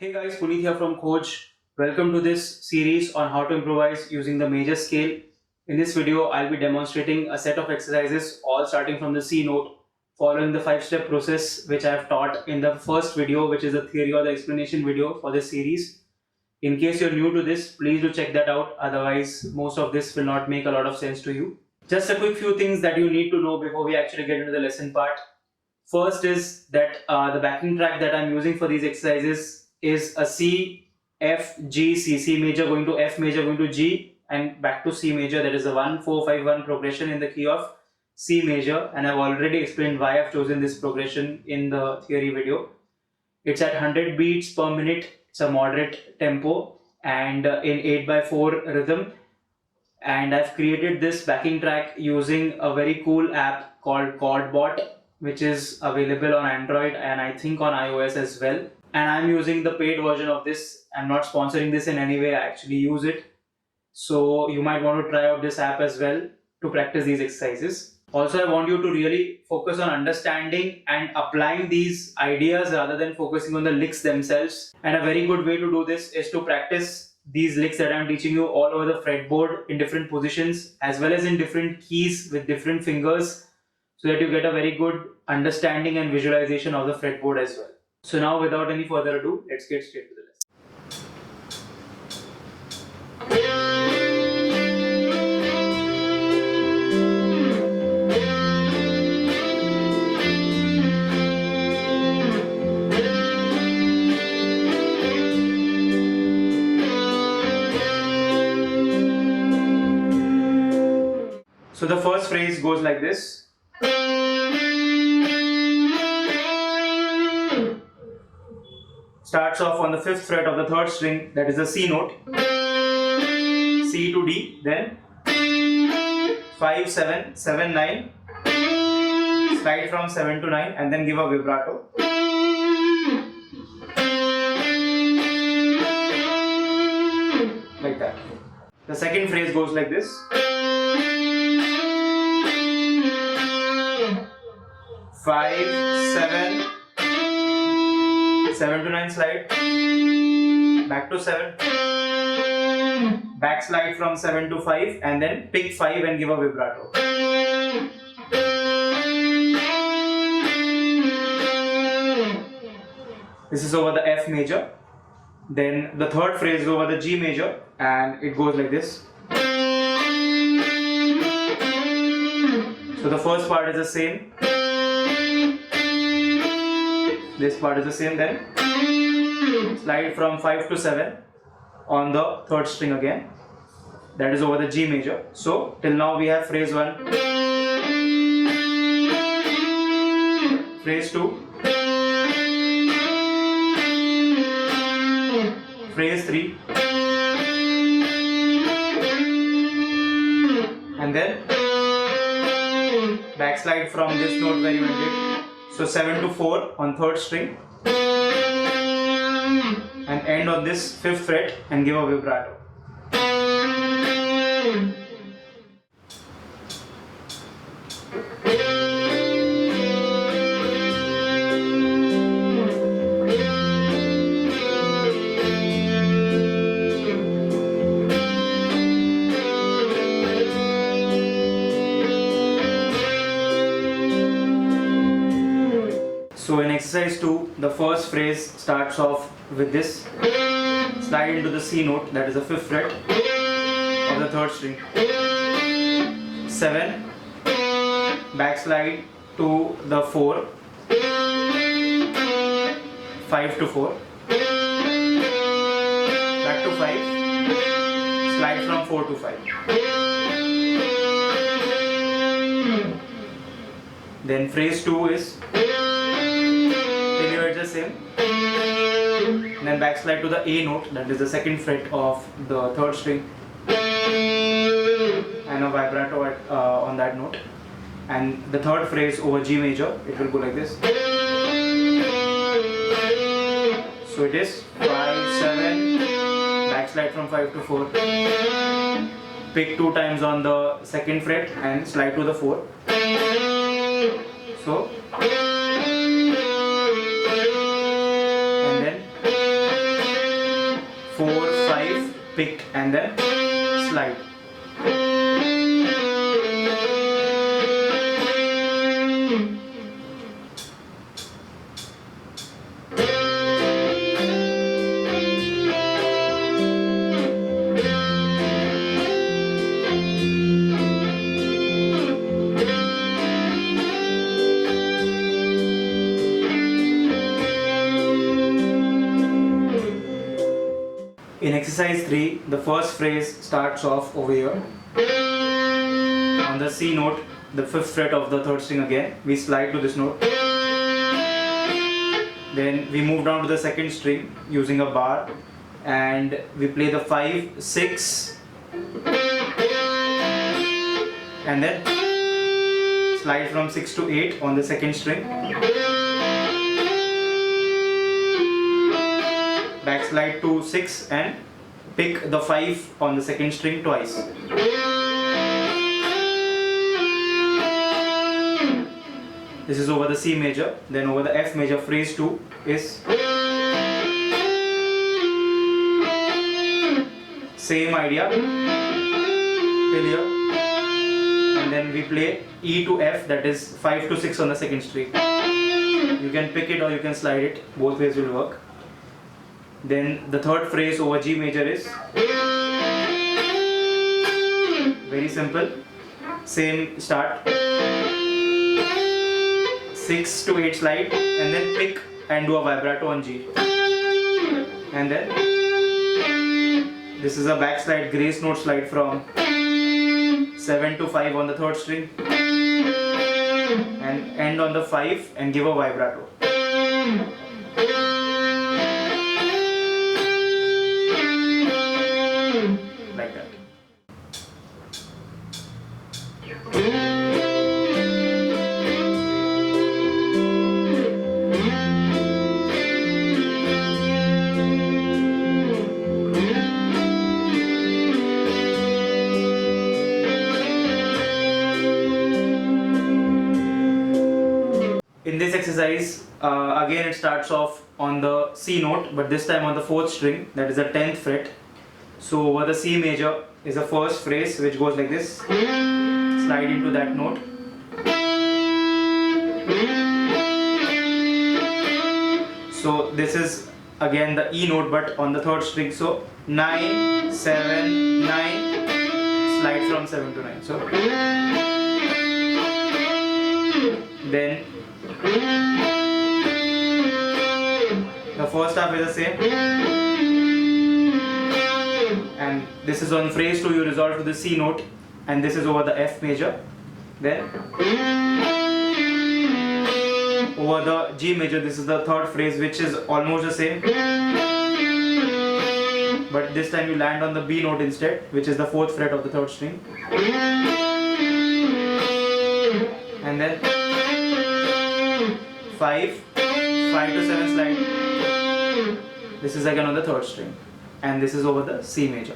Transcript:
Hey guys, Puneet here from Coach. Welcome to this series on how to improvise using the major scale. In this video, I'll be demonstrating a set of exercises all starting from the C note, following the 5-step process which I've taught in the first video, which is the theory or the explanation video for this series. In case you're new to this, please do check that out. Otherwise, most of this will not make a lot of sense to you. Just a quick few things that you need to know before we actually get into the lesson part. First is that the backing track that I'm using for these exercises is a C, F, G, C, C major going to F major going to G and back to C major. That is a 1-4-5-1 progression in the key of C major, and I've already explained why I've chosen this progression in the theory video. It's at 100 beats per minute. It's a moderate tempo and in 8/4 rhythm. And I've created this backing track using a very cool app called Chordbot, which is available on Android and I think on iOS as well. And I'm using the paid version of this. I'm not sponsoring this in any way. I actually use it. So you might want to try out this app as well to practice these exercises. Also, I want you to really focus on understanding and applying these ideas rather than focusing on the licks themselves. And a very good way to do this is to practice these licks that I'm teaching you all over the fretboard in different positions as well as in different keys with different fingers, so that you get a very good understanding and visualization of the fretboard as well. So now, without any further ado, let's get straight to the lesson. So the first phrase goes like this. Starts off on the 5th fret of the 3rd string, that is the C note. C to D, then 5, 7, 7, 9, slide from 7 to 9 and then give a vibrato. Like that. The second phrase goes like this. 5, 7, 7 to 9 slide, back to 7, back slide from 7 to 5 and then pick 5 and give a vibrato. This is over the F major. Then the third phrase is over the G major and it goes like this. So the first part is the same. This part is the same, then slide from 5 to 7 on the 3rd string again. That is over the G major. So till now we have phrase 1, phrase 2, phrase 3, and then backslide from this note where you ended. So 7 to 4 on 3rd string and end on this 5th fret and give a vibrato. So in exercise 2, the first phrase starts off with this. Slide into the C note, that is the 5th fret of the 3rd string. 7, backslide to the 4, 5 to 4, back to 5, slide from 4 to 5. Then phrase 2 is the same, and then backslide to the A note, that is the 2nd fret of the 3rd string, and a vibrato on that note. And the third phrase over G major, it will go like this. So it is 5, 7, backslide from 5 to 4, pick 2 times on the 2nd fret and slide to the 4. So and then pick and then slide. In exercise 3, the first phrase starts off over here. On the C note, the 5th fret of the 3rd string again, we slide to this note. Then we move down to the 2nd string using a bar and we play the 5, 6 and then slide from 6 to 8 on the 2nd string. Backslide to 6 and pick the 5 on the 2nd string twice. This is over the C major. Then over the F major, phrase 2 is same idea till here, and then we play E to F, that is 5 to 6 on the 2nd string. You can pick it or you can slide it, both ways will work. Then the 3rd phrase over G major is very simple, same start, 6 to 8 slide and then pick and do a vibrato on G, and then this is a backslide grace note slide from 7 to 5 on the 3rd string and end on the 5 and give a vibrato. Like that. In this exercise, again it starts off on the C note, but this time on the 4th string, that is the 10th fret. So over the C major is the first phrase which goes like this, slide into that note. So this is again the E note but on the 3rd string, so 9, 7, 9, slide from 7 to 9. So then the first half is the same, and this is on phrase 2, you resolve to the C note, and this is over the F major. Then over the G major, this is the 3rd phrase which is almost the same, but this time you land on the B note instead, which is the 4th fret of the 3rd string, and then 5 to 7 slide. This is again on the 3rd string, and this is over the C major.